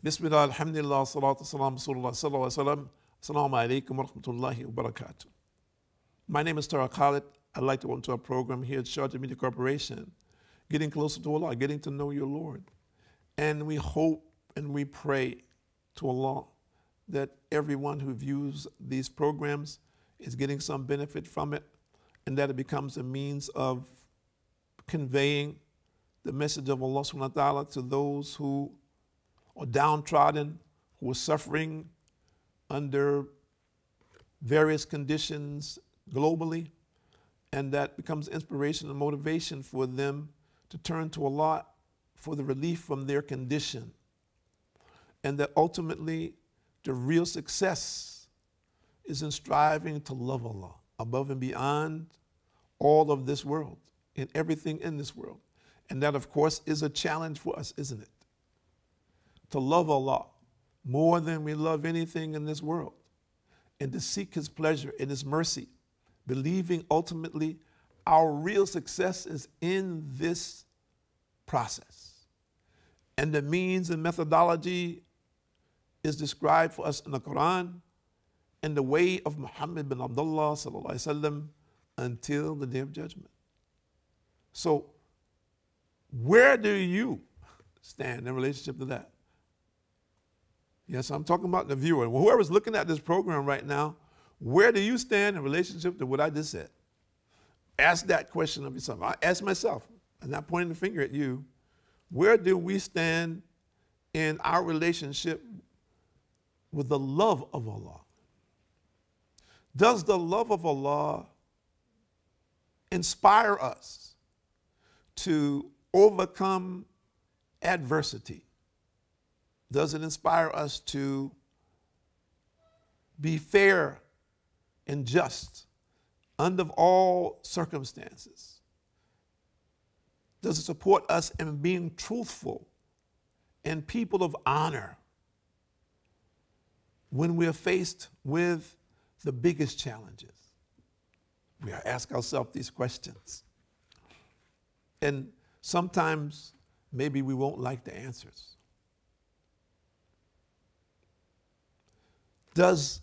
Bismillah, alhamdulillah, salatu salam, rasulullah, sallallahu alaihi wasallam. Assalamu alaikum wa rahmatullahi wa barakatuh. My name is Tara Khalid. I'd like to welcome to our program here at Sharjah Media Corporation, getting closer to Allah, getting to know your Lord. And we hope and we pray to Allah that everyone who views these programs is getting some benefit from it, and that it becomes a means of conveying the message of Allah subhanahu wa ta'ala to those who are downtrodden, who are suffering under various conditions globally, and that becomes inspiration and motivation for them to turn to Allah for the relief from their condition. And that ultimately the real success is in striving to love Allah above and beyond all of this world and everything in this world. And that, of course, is a challenge for us, isn't it? To love Allah more than we love anything in this world, and to seek His pleasure and His mercy, believing ultimately our real success is in this process. And the means and methodology is described for us in the Quran and the way of Muhammad bin Abdullah sallallahu alaihi wasallam until the Day of Judgment. So where do you stand in relationship to that? Yes, I'm talking about the viewer. Well, whoever's looking at this program right now, where do you stand in relationship to what I just said? Ask that question of yourself. I ask myself, I'm not pointing the finger at you. Where do we stand in our relationship with the love of Allah? Does the love of Allah inspire us to overcome adversity? Does it inspire us to be fair and just under all circumstances? Does it support us in being truthful and people of honor when we are faced with the biggest challenges? We ask ourselves these questions. And sometimes maybe we won't like the answers. Does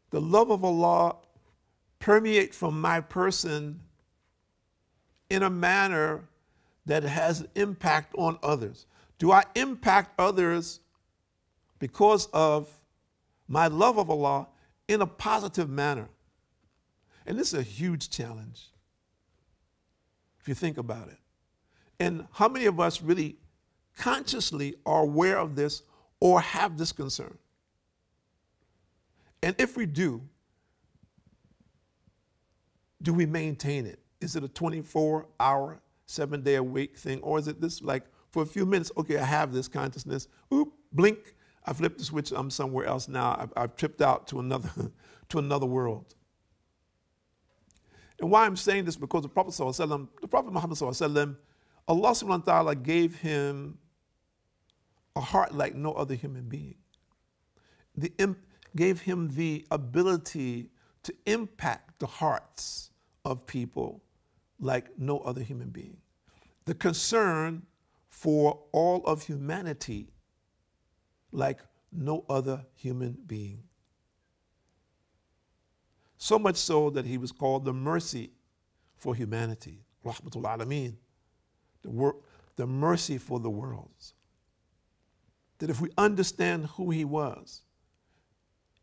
the love of Allah permeate from my person in a manner that has an impact on others? Do I impact others because of my love of Allah in a positive manner? And this is a huge challenge, if you think about it. And how many of us really consciously are aware of this or have this concern? And if we do we maintain it? Is it a 24-hour, 7-day-a-week thing? Or is it this, like, for a few minutes, okay, I have this consciousness, oop, blink, I flipped the switch, I'm somewhere else now. I've tripped out to another world. And why I'm saying this, because the Prophet Muhammad ﷺ, Allah subhanahu wa ta'ala gave him a heart like no other human being. Gave him the ability to impact the hearts of people like no other human being. The concern for all of humanity like no other human being. So much so that he was called the mercy for humanity, Rahmatul Alameen, the mercy for the worlds. That if we understand who he was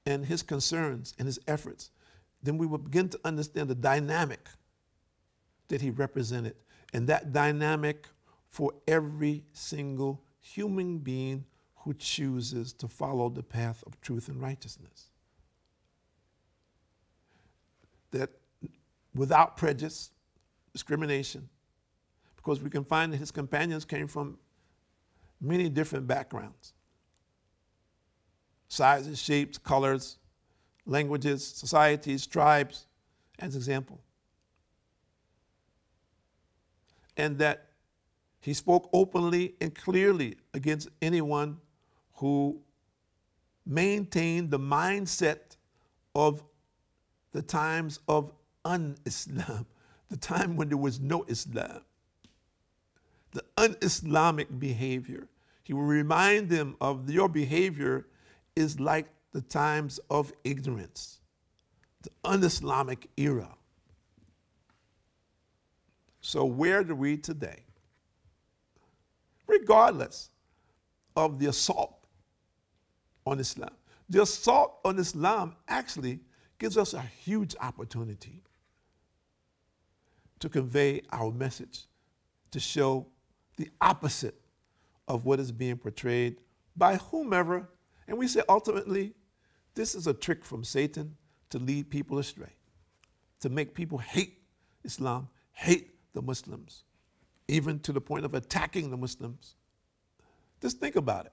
and his concerns and his efforts, then we will begin to understand the dynamic that he represented, and that dynamic for every single human being who chooses to follow the path of truth and righteousness. That without prejudice, discrimination, because we can find that his companions came from many different backgrounds, sizes, shapes, colors, languages, societies, tribes, as example. And that he spoke openly and clearly against anyone who maintained the mindset of the times of un-Islam, the time when there was no Islam, the un-Islamic behavior. He will remind them of your behavior is like the times of ignorance, the un-Islamic era. So where do we today? Regardless of the assault on Islam. The assault on Islam actually gives us a huge opportunity to convey our message, to show the opposite of what is being portrayed by whomever. And we say ultimately, this is a trick from Satan to lead people astray, to make people hate Islam, hate the Muslims, even to the point of attacking the Muslims. Just think about it.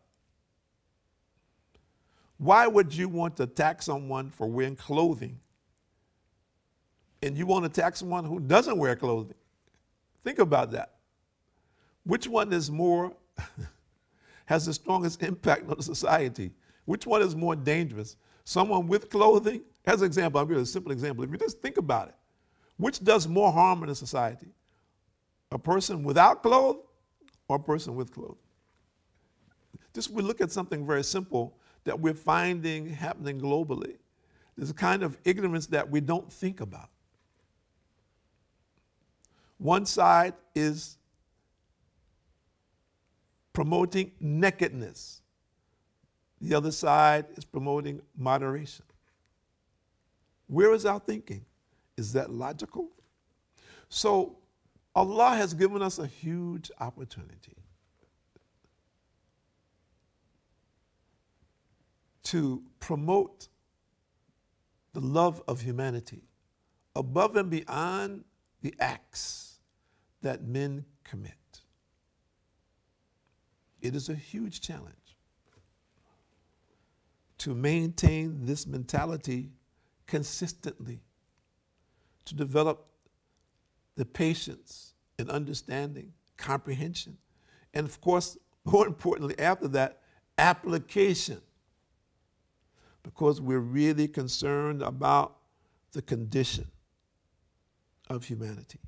Why would you want to attack someone for wearing clothing and you want to attack someone who doesn't wear clothing? Think about that. Which one is more, has the strongest impact on society? Which one is more dangerous? Someone with clothing? As an example, I'll give you a simple example. If you just think about it, which does more harm in a society? A person without clothes or a person with clothes? Just we look at something very simple that we're finding happening globally. There's a kind of ignorance that we don't think about. One side is promoting nakedness. The other side is promoting moderation. Where is our thinking? Is that logical? So Allah has given us a huge opportunity to promote the love of humanity above and beyond the acts that men commit. It is a huge challenge to maintain this mentality consistently, to develop the patience and understanding, comprehension, and of course, more importantly, after that, application. Because we're really concerned about the condition of humanity.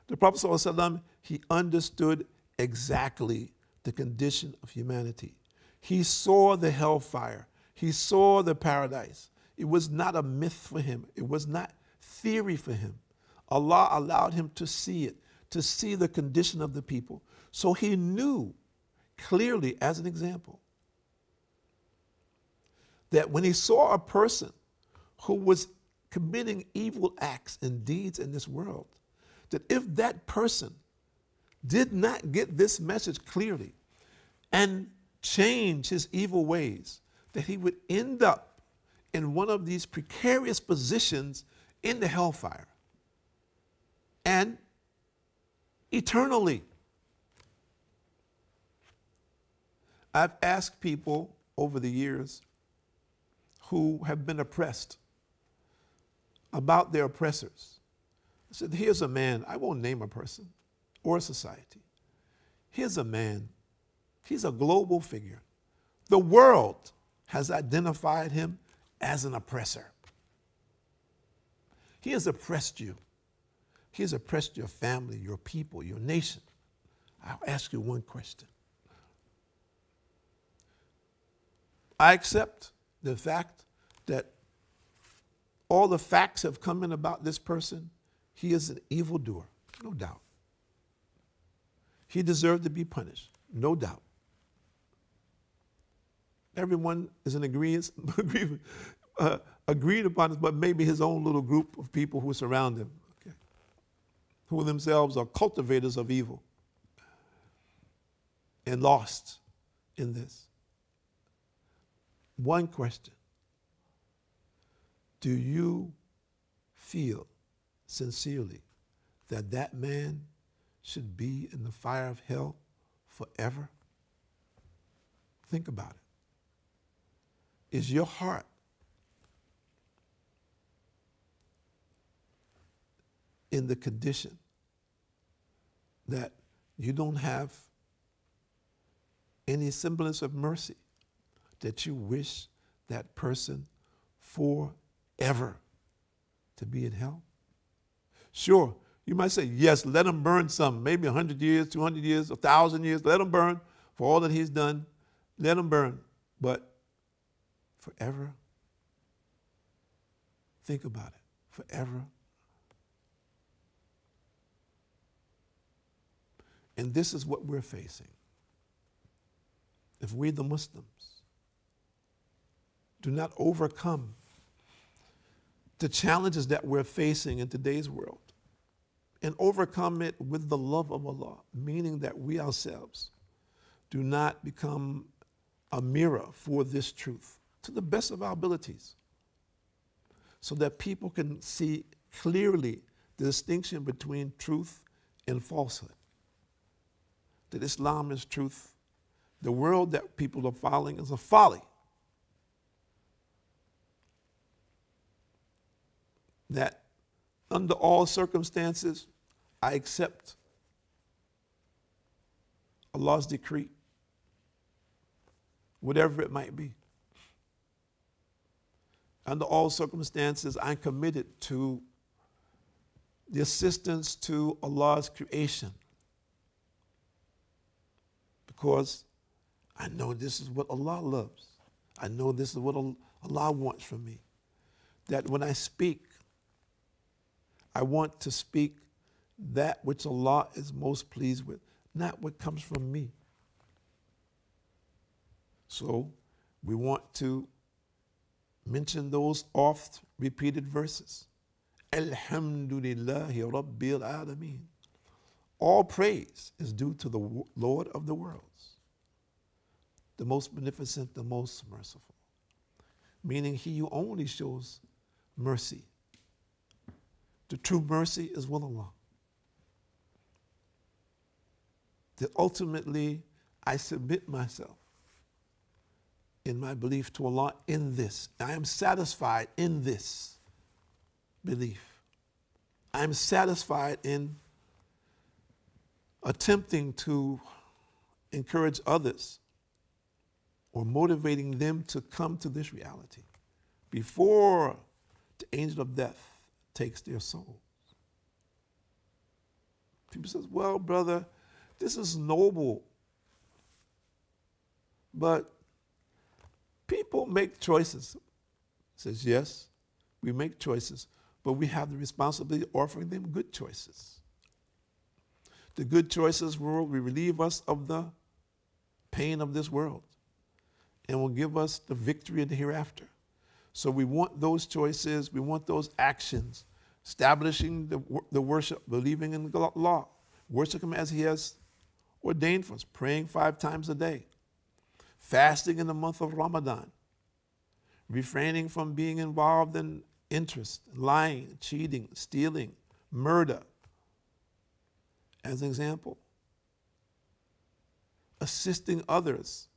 The Prophet ﷺ, he understood exactly the condition of humanity. He saw the hellfire. He saw the paradise. It was not a myth for him. It was not theory for him. Allah allowed him to see it, to see the condition of the people. So he knew clearly, as an example, that when he saw a person who was committing evil acts and deeds in this world, that if that person did not get this message clearly and change his evil ways, that he would end up in one of these precarious positions in the hellfire and eternally. I've asked people over the years who have been oppressed about their oppressors. I said, here's a man, I won't name a person or a society. Here's a man, he's a global figure. The world has identified him as an oppressor. He has oppressed you. He has oppressed your family, your people, your nation. I'll ask you one question. I accept the fact that all the facts have come in about this person. He is an evildoer, no doubt. He deserved to be punished, no doubt. Everyone is in agreement, agreed upon this, but maybe his own little group of people who surround him, okay, who themselves are cultivators of evil and lost in this. One question. Do you feel sincerely that that man should be in the fire of hell forever? Think about it. Is your heart in the condition that you don't have any semblance of mercy, that you wish that person forever to be in hell? Sure, you might say, yes, let them burn some, maybe 100 years, 200 years, 1,000 years, let them burn for all that he's done, let him burn. But forever, think about it, forever. And this is what we're facing. If we, the Muslims, do not overcome the challenges that we're facing in today's world and overcome it with the love of Allah, meaning that we ourselves do not become a mirror for this truth to the best of our abilities, so that people can see clearly the distinction between truth and falsehood, that Islam is truth, the world that people are following is a folly, that under all circumstances, I accept Allah's decree, whatever it might be. Under all circumstances, I'm committed to the assistance to Allah's creation, because I know this is what Allah loves. I know this is what Allah wants from me. That when I speak, I want to speak that which Allah is most pleased with, not what comes from me. So we want to mention those oft repeated verses. Alhamdulillahi Rabbil Alameen. All praise is due to the Lord of the worlds, the most beneficent, the most merciful. Meaning he who only shows mercy. The true mercy is with Allah. That ultimately I submit myself in my belief to Allah in this. I am satisfied in this belief. I am satisfied in attempting to encourage others or motivating them to come to this reality before the angel of death takes their souls. People says, well, brother, this is noble, but people make choices. Says, yes, we make choices, but we have the responsibility of offering them good choices. The good choices will relieve us of the pain of this world and will give us the victory in the hereafter. So we want those choices, we want those actions, establishing the worship, believing in Allah, worship Him as He has ordained for us, praying 5 times a day, fasting in the month of Ramadan, refraining from being involved in interest, lying, cheating, stealing, murder, as an example, assisting others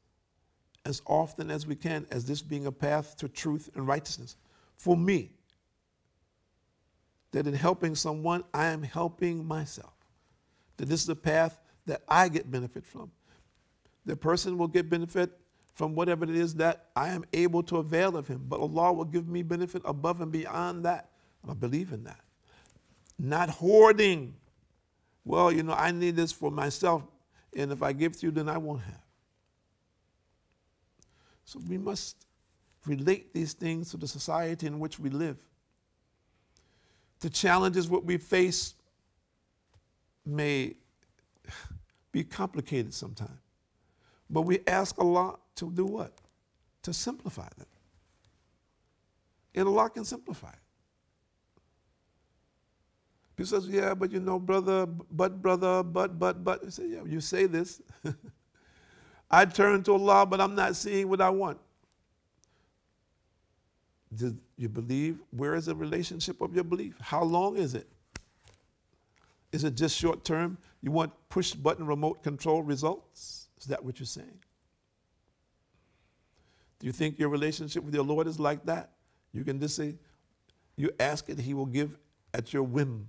as often as we can, as this being a path to truth and righteousness. For me, that in helping someone, I am helping myself. That this is a path that I get benefit from. The person will get benefit from whatever it is that I am able to avail of him, but Allah will give me benefit above and beyond that. I believe in that. Not hoarding. Well, you know, I need this for myself, and if I give to you, then I won't have. So we must relate these things to the society in which we live. The challenges what we face may be complicated sometimes, but we ask Allah to do what? To simplify them. And Allah can simplify it. He says, yeah, but you know, brother, but. I say, yeah, you say this. I turn to Allah, but I'm not seeing what I want. Do you believe? Where is the relationship of your belief? How long is it? Is it just short term? You want push button remote control results? Is that what you're saying? Do you think your relationship with your Lord is like that? You can just say, you ask it, He will give at your whim.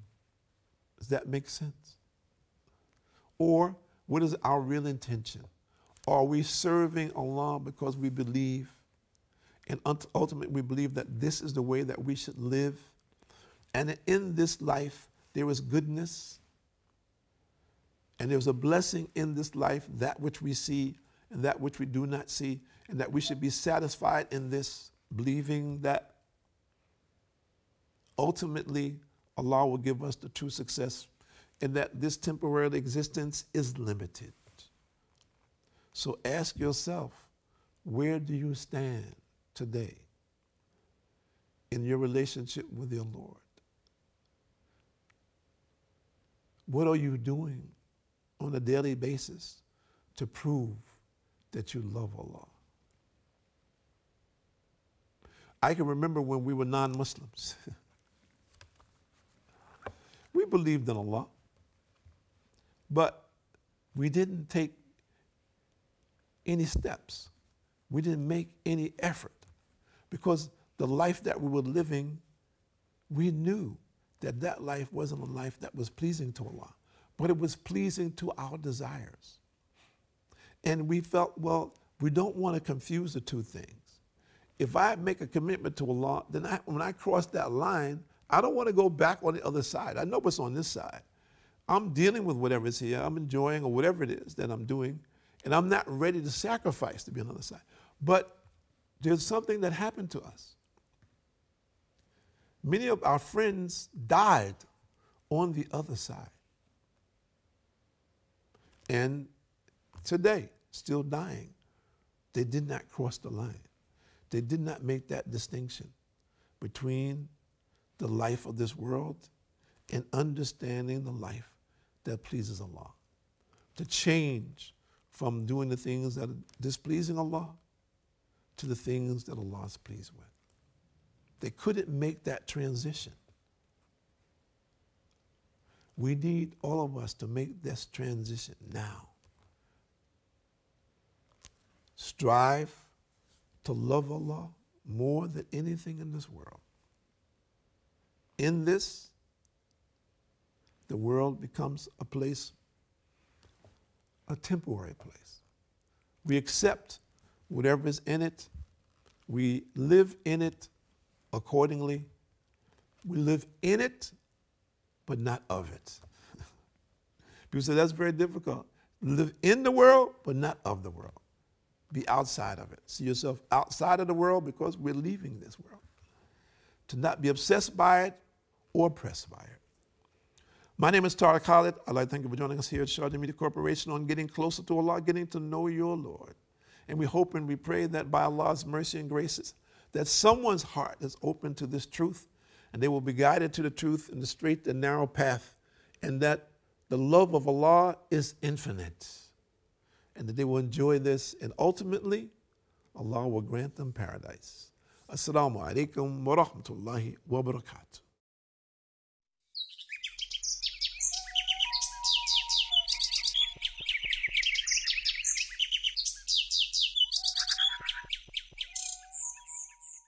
Does that make sense? Or what is our real intention? Are we serving Allah because we believe, and ultimately we believe that this is the way that we should live, and in this life there is goodness, and there's a blessing in this life, that which we see and that which we do not see, and that we should be satisfied in this, believing that ultimately Allah will give us the true success, and that this temporary existence is limited. So ask yourself, where do you stand today in your relationship with your Lord? What are you doing on a daily basis to prove that you love Allah? I can remember when we were non-Muslims. We believed in Allah, but we didn't take any steps. We didn't make any effort, because the life that we were living, we knew that that life wasn't a life that was pleasing to Allah, but it was pleasing to our desires. And we felt, well, we don't want to confuse the two things. If I make a commitment to Allah, then when I cross that line, I don't want to go back on the other side. I know what's on this side. I'm dealing with whatever is here. I'm enjoying or whatever it is that I'm doing, and I'm not ready to sacrifice to be on the other side. But there's something that happened to us. Many of our friends died on the other side. And today, still dying, they did not cross the line. They did not make that distinction between the life of this world and understanding the life that pleases Allah. To change from doing the things that are displeasing Allah to the things that Allah is pleased with. They couldn't make that transition. We need all of us to make this transition now. Strive to love Allah more than anything in this world. In this, the world becomes a place, a temporary place. We accept whatever is in it. We live in it accordingly. We live in it, but not of it. People say that's very difficult. Live in the world, but not of the world. Be outside of it. See yourself outside of the world, because we're leaving this world. To not be obsessed by it or oppressed by it. My name is Tariq Khalid. I'd like to thank you for joining us here at Sharjah Media Corporation on getting closer to Allah, getting to know your Lord. And we hope and we pray that by Allah's mercy and graces, that someone's heart is open to this truth, and they will be guided to the truth in the straight and narrow path, and that the love of Allah is infinite, and that they will enjoy this, and ultimately, Allah will grant them paradise. Assalamu alaikum wa rahmatullahi wa barakatuh.